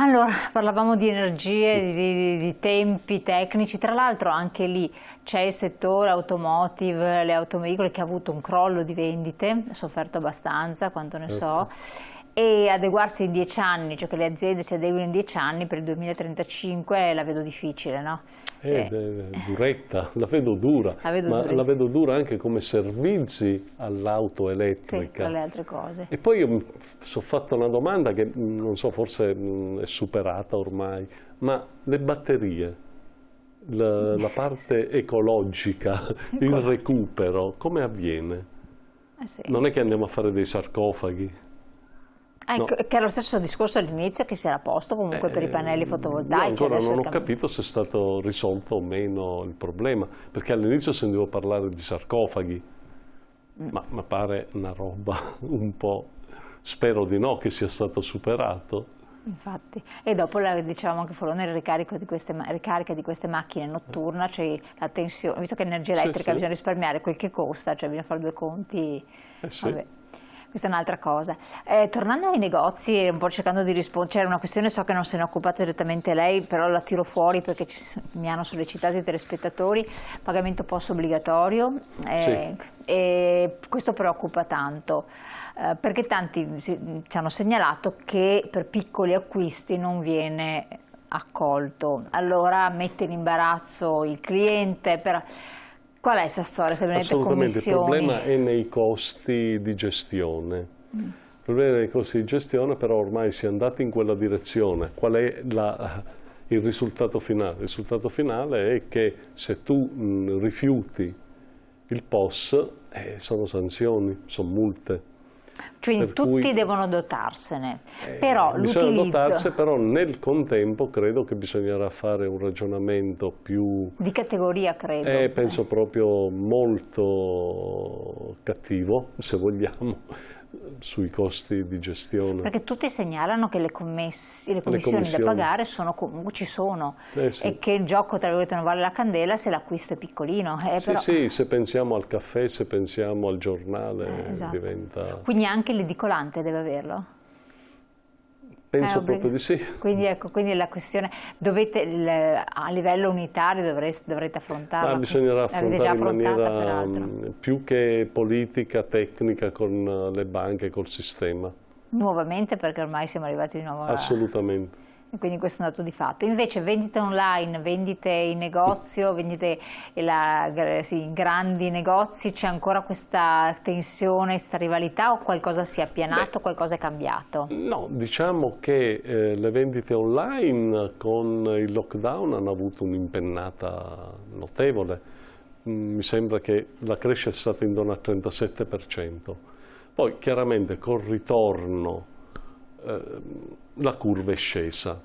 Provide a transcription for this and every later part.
Allora, parlavamo di energie, di tempi tecnici, tra l'altro anche lì c'è il settore automotive, le autoveicoli che ha avuto un crollo di vendite, ha sofferto abbastanza, quanto ne so, e adeguarsi in 10 anni, cioè che le aziende si adeguino in 10 anni per il 2035 la vedo difficile, no? Duretta, la vedo dura, la vedo dura anche come servizi all'auto elettrica. Sì, tra le altre cose. E poi io mi sono fatto una domanda che non so, forse è superata ormai, ma le batterie, la parte ecologica, il recupero, come avviene? Sì. Non è che andiamo a fare dei sarcofagi? Ecco, no. Che era lo stesso discorso all'inizio che si era posto comunque per i pannelli fotovoltaici. Ancora non ho capito se è stato risolto o meno il problema, perché all'inizio sentivo parlare di sarcofagi, ma pare una roba un po', spero di no, che sia stato superato. Infatti, e dopo dicevamo anche Folone, il ricarica di queste macchine notturna, cioè la tensione, visto che l'energia elettrica bisogna risparmiare quel che costa, cioè bisogna fare due conti. Vabbè. Questa è un'altra cosa. Tornando ai negozi, un po' cercando di rispondere, c'era una questione, so che non se ne è occupata direttamente lei, però la tiro fuori perché mi hanno sollecitato i telespettatori, pagamento post obbligatorio, e questo preoccupa tanto, perché tanti ci hanno segnalato che per piccoli acquisti non viene accolto, allora mette in imbarazzo il cliente. Qual è questa storia? Se venite commissioni? Il problema è nei costi di gestione. Il problema è nei costi di gestione, però ormai si è andati in quella direzione. Qual è il risultato finale? Il risultato finale è che se tu rifiuti il POS, sono sanzioni, sono multe. Quindi tutti devono dotarsene, però bisogna dotarsene, però nel contempo credo che bisognerà fare un ragionamento più... Di categoria, credo. Penso proprio molto cattivo, se vogliamo, sui costi di gestione. Perché tutti segnalano che le commissioni da pagare ci sono, e che il gioco, tra virgolette, non vale la candela se l'acquisto è piccolino. Sì, se pensiamo al caffè, se pensiamo al giornale, diventa... Quindi anche l'edicolante deve averlo? Penso proprio di sì. Quindi ecco, la questione, a livello unitario dovrete affrontarla. Bisognerà affrontare in maniera più che politica, tecnica, con le banche, col sistema. Nuovamente, perché ormai siamo arrivati di nuovo Assolutamente. E quindi questo è un dato di fatto. Invece vendite online, vendite in negozio, vendite in grandi negozi, c'è ancora questa tensione, questa rivalità, o qualcosa si è appianato, qualcosa è cambiato? No, diciamo che le vendite online con il lockdown hanno avuto un'impennata notevole. Mi sembra che la crescita è stata intorno al 37%. Poi chiaramente col ritorno la curva è scesa.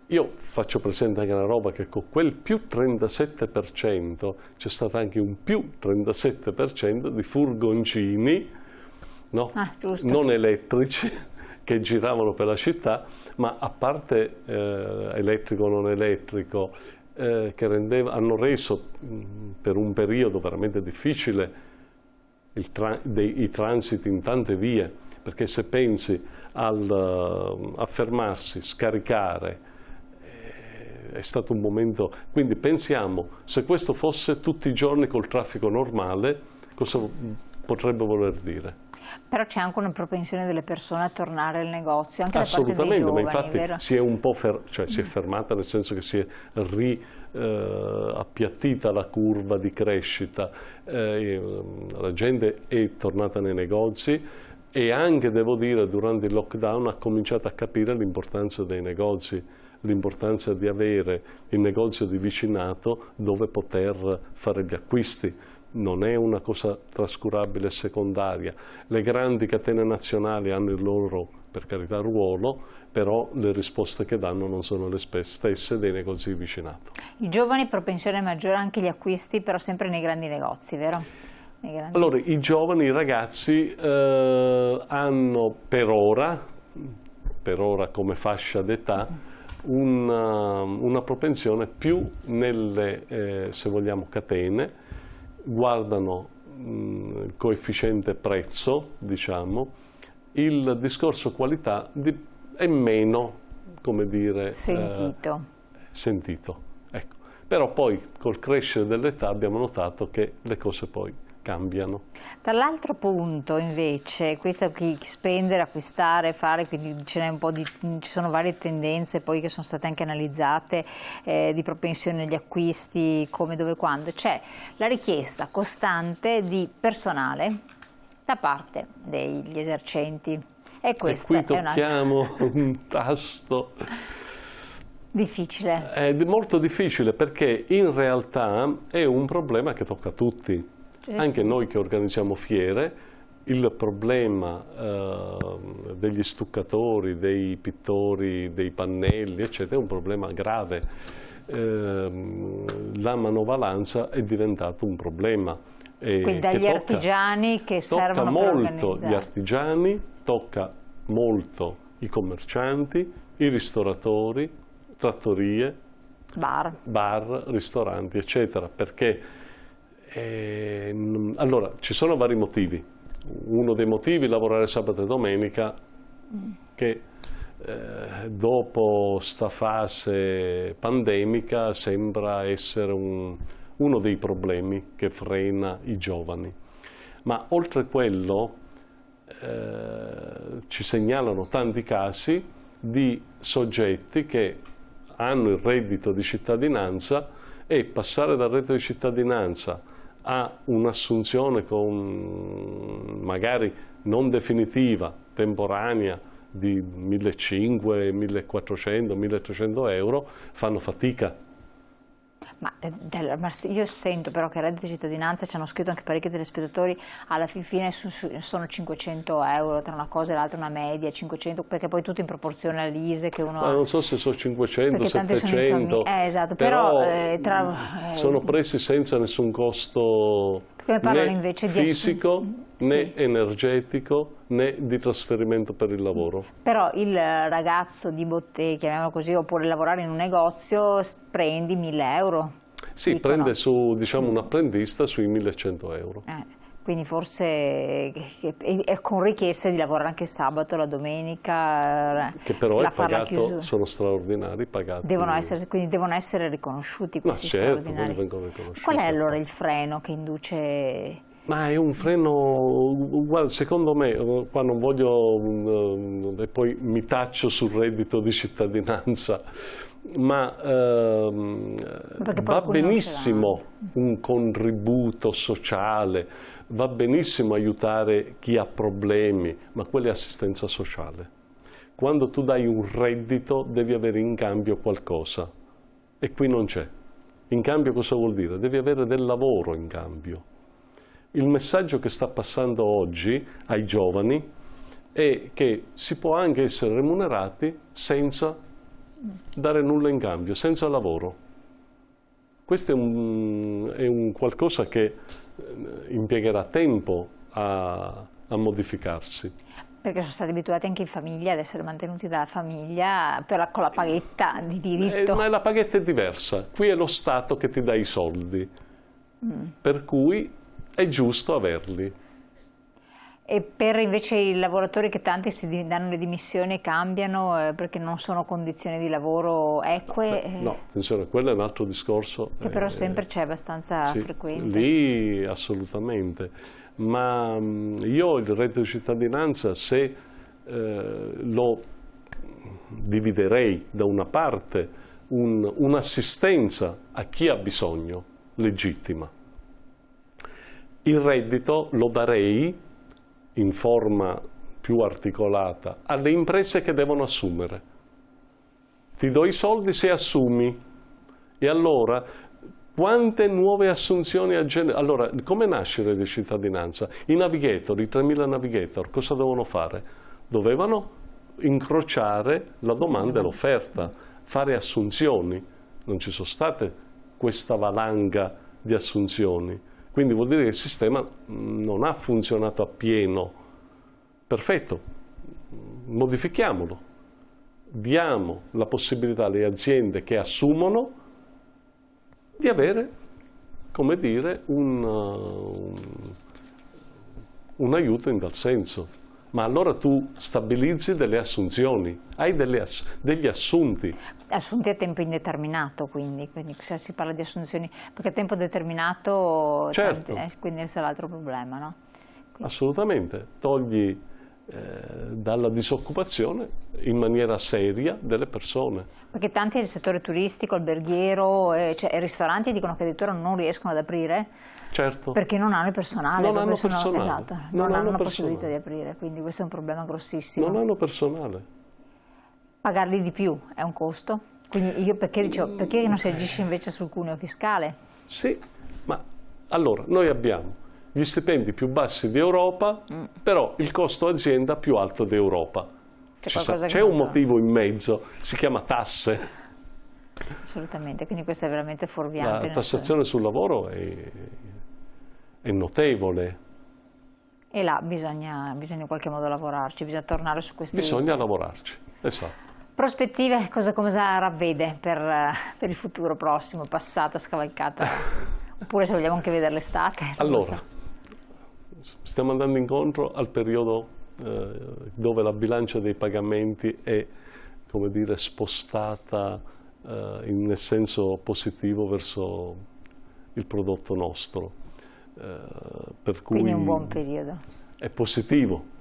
Io faccio presente anche una roba, che con quel più 37% c'è stato anche un più 37% di furgoncini, no? Non elettrici, che giravano per la città, ma a parte elettrico o non elettrico, che hanno reso per un periodo veramente difficile i transiti in tante vie, perché se pensi a fermarsi, scaricare, è stato un momento. Quindi pensiamo, se questo fosse tutti i giorni col traffico normale, cosa potrebbe voler dire? Però c'è anche una propensione delle persone a tornare al negozio, anche da parte dei giovani, ma infatti vero? si è un po' si è fermata, nel senso che si è appiattita la curva di crescita, la gente è tornata nei negozi, e anche, devo dire, durante il lockdown ha cominciato a capire l'importanza dei negozi, l'importanza di avere il negozio di vicinato dove poter fare gli acquisti. Non è una cosa trascurabile e secondaria. Le grandi catene nazionali hanno il loro, per carità, ruolo, però le risposte che danno non sono le stesse dei negozi di vicinato. I giovani, propensione maggiore anche agli acquisti, però sempre nei grandi negozi, vero? Allora, i giovani, i ragazzi hanno per ora come fascia d'età una propensione più nelle, se vogliamo, catene, guardano il coefficiente prezzo, diciamo, il discorso qualità è meno come dire, sentito. Ecco. Però poi col crescere dell'età abbiamo notato che le cose poi cambiano. Dall'altro punto invece, questo chi spendere, acquistare, fare, quindi ce n'è un po' ci sono varie tendenze poi che sono state anche analizzate di propensione agli acquisti, come, dove, quando. C'è la richiesta costante di personale da parte degli esercenti e questa qui tocchiamo un tasto difficile. È molto difficile perché in realtà è un problema che tocca a tutti. Anche noi che organizziamo fiere, il problema degli stuccatori, dei pittori, dei pannelli, eccetera, è un problema grave. La manovalanza è diventato un problema. Quindi dagli artigiani che servono per organizzare. Tocca molto gli artigiani, tocca molto i commercianti, i ristoratori, trattorie, bar, ristoranti, eccetera, perché allora, ci sono vari motivi. Uno dei motivi è lavorare sabato e domenica, che dopo sta fase pandemica sembra essere uno dei problemi che frena i giovani. Ma oltre quello ci segnalano tanti casi di soggetti che hanno il reddito di cittadinanza e passare dal reddito di cittadinanza a un'assunzione con magari non definitiva, temporanea, di 1.500, 1.400, 1.300 euro, fanno fatica. Ma io sento però che il reddito di cittadinanza, ci hanno scritto anche parecchi telespettatori, alla fine sono 500 euro, tra una cosa e l'altra una media, 500, perché poi tutto in proporzione all'ISEE che uno ha. Non so se sono 500, 700, esatto, però sono presi senza nessun costo né invece fisico, né energetico, né di trasferimento per il lavoro. Però il ragazzo di bottega, chiamiamolo così, oppure lavorare in un negozio, prendi 1.000 euro. Sì, dicono. Prende su, diciamo, un apprendista sui 1.100 euro. Quindi forse è con richiesta di lavorare anche il sabato, la domenica. Che però è pagato, sono straordinari, pagati. Quindi devono essere riconosciuti questi straordinari. Vengono riconosciuti. Qual è allora il freno che induce? Ma è un freno, guarda, secondo me, qua non voglio, e poi mi taccio sul reddito di cittadinanza, ma va benissimo un contributo sociale, va benissimo aiutare chi ha problemi, ma quella è assistenza sociale. Quando tu dai un reddito devi avere in cambio qualcosa e qui non c'è. In cambio cosa vuol dire? Devi avere del lavoro in cambio. Il messaggio che sta passando oggi ai giovani è che si può anche essere remunerati senza dare nulla in cambio, senza lavoro. Questo è un qualcosa che impiegherà tempo a modificarsi. Perché sono stati abituati anche in famiglia ad essere mantenuti dalla famiglia con la paghetta di diritto. Ma la paghetta è diversa, qui è lo Stato che ti dà i soldi, per cui è giusto averli. E per invece i lavoratori che tanti si danno le dimissioni e cambiano perché non sono condizioni di lavoro eque? No, attenzione, quello è un altro discorso. Che però sempre c'è abbastanza frequente. Lì assolutamente, ma io il reddito di cittadinanza se lo dividerei da una parte un'assistenza a chi ha bisogno, legittima. Il reddito lo darei in forma più articolata alle imprese che devono assumere. Ti do i soldi se assumi. E allora, quante nuove assunzioni a genere? Allora, come nasce il reddito di cittadinanza? I navigator, i 3.000 navigator, cosa dovevano fare? Dovevano incrociare la domanda e l'offerta, fare assunzioni. Non ci sono state questa valanga di assunzioni. Quindi vuol dire che il sistema non ha funzionato appieno. Perfetto, modifichiamolo. Diamo la possibilità alle aziende che assumono di avere, come dire, un aiuto in tal senso. ma allora tu stabilizzi delle assunzioni, hai degli assunti. Assunti a tempo indeterminato, quindi se si parla di assunzioni, perché a tempo determinato, certo. Quindi questo è l'altro problema, no? Assolutamente, togli dalla disoccupazione in maniera seria delle persone. Perché tanti del settore turistico, alberghiero, cioè, i ristoranti dicono che addirittura non riescono ad aprire. Certo. Perché non hanno il personale. Non hanno personale. Esatto, non hanno la possibilità di aprire, quindi questo è un problema grossissimo. Non hanno personale. Pagarli di più è un costo. Quindi io perché non si agisce invece sul cuneo fiscale? Sì, ma allora noi abbiamo gli stipendi più bassi d'Europa, però il costo azienda più alto d'Europa. C'è un motivo in mezzo, si chiama tasse. Assolutamente, quindi questo è veramente fuorviante. La tassazione sul lavoro è notevole. E là bisogna in qualche modo lavorarci, bisogna tornare su questi... Bisogna lavorarci, esatto. Prospettive, cosa ravvede per il futuro prossimo, passata, scavalcata? Oppure se vogliamo anche vedere l'estate? Allora, stiamo andando incontro al periodo dove la bilancia dei pagamenti è, come dire, spostata in senso positivo verso il prodotto nostro. Per cui quindi è un buon periodo. È positivo.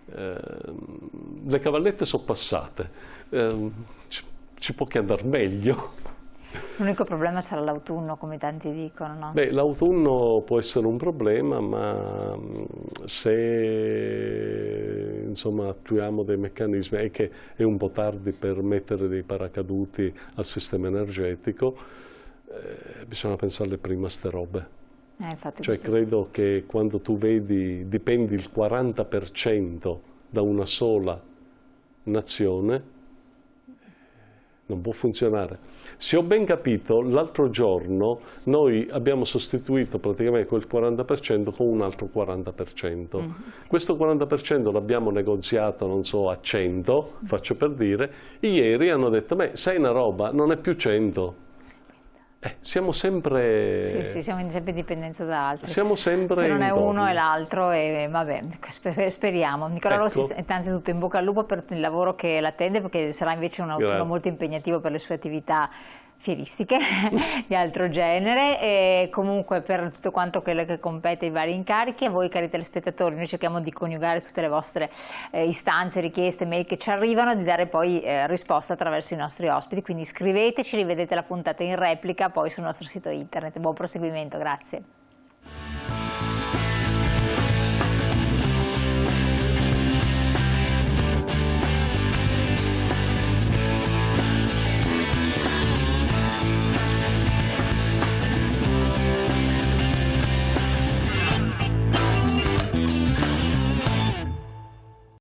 Le cavallette sono passate, ci può che andare meglio. L'unico problema sarà l'autunno, come tanti dicono, no? Beh, l'autunno può essere un problema, ma se insomma, attuiamo dei meccanismi, è che è un po' tardi per mettere dei paracaduti al sistema energetico, bisogna pensarle prima a ste robe. Cioè credo che quando tu dipendi il 40% da una sola nazione, non può funzionare. Se ho ben capito, l'altro giorno noi abbiamo sostituito praticamente quel 40% con un altro 40%. Sì. Questo 40% l'abbiamo negoziato, non so, a 100, faccio per dire. Ieri hanno detto, beh, sai una roba, non è più 100. Siamo sempre... Sì, siamo sempre in dipendenza da altri. Siamo sempre se non è uno è l'altro e vabbè, speriamo. Nicola Rossi, innanzitutto in bocca al lupo per il lavoro che l'attende, perché sarà invece un autunno molto impegnativo per le sue attività fieristiche di altro genere, e comunque per tutto quanto quello che compete i vari incarichi. A voi cari telespettatori, noi cerchiamo di coniugare tutte le vostre istanze, richieste, mail che ci arrivano e di dare poi risposta attraverso i nostri ospiti, quindi scriveteci, rivedete la puntata in replica poi sul nostro sito internet. Buon proseguimento, grazie.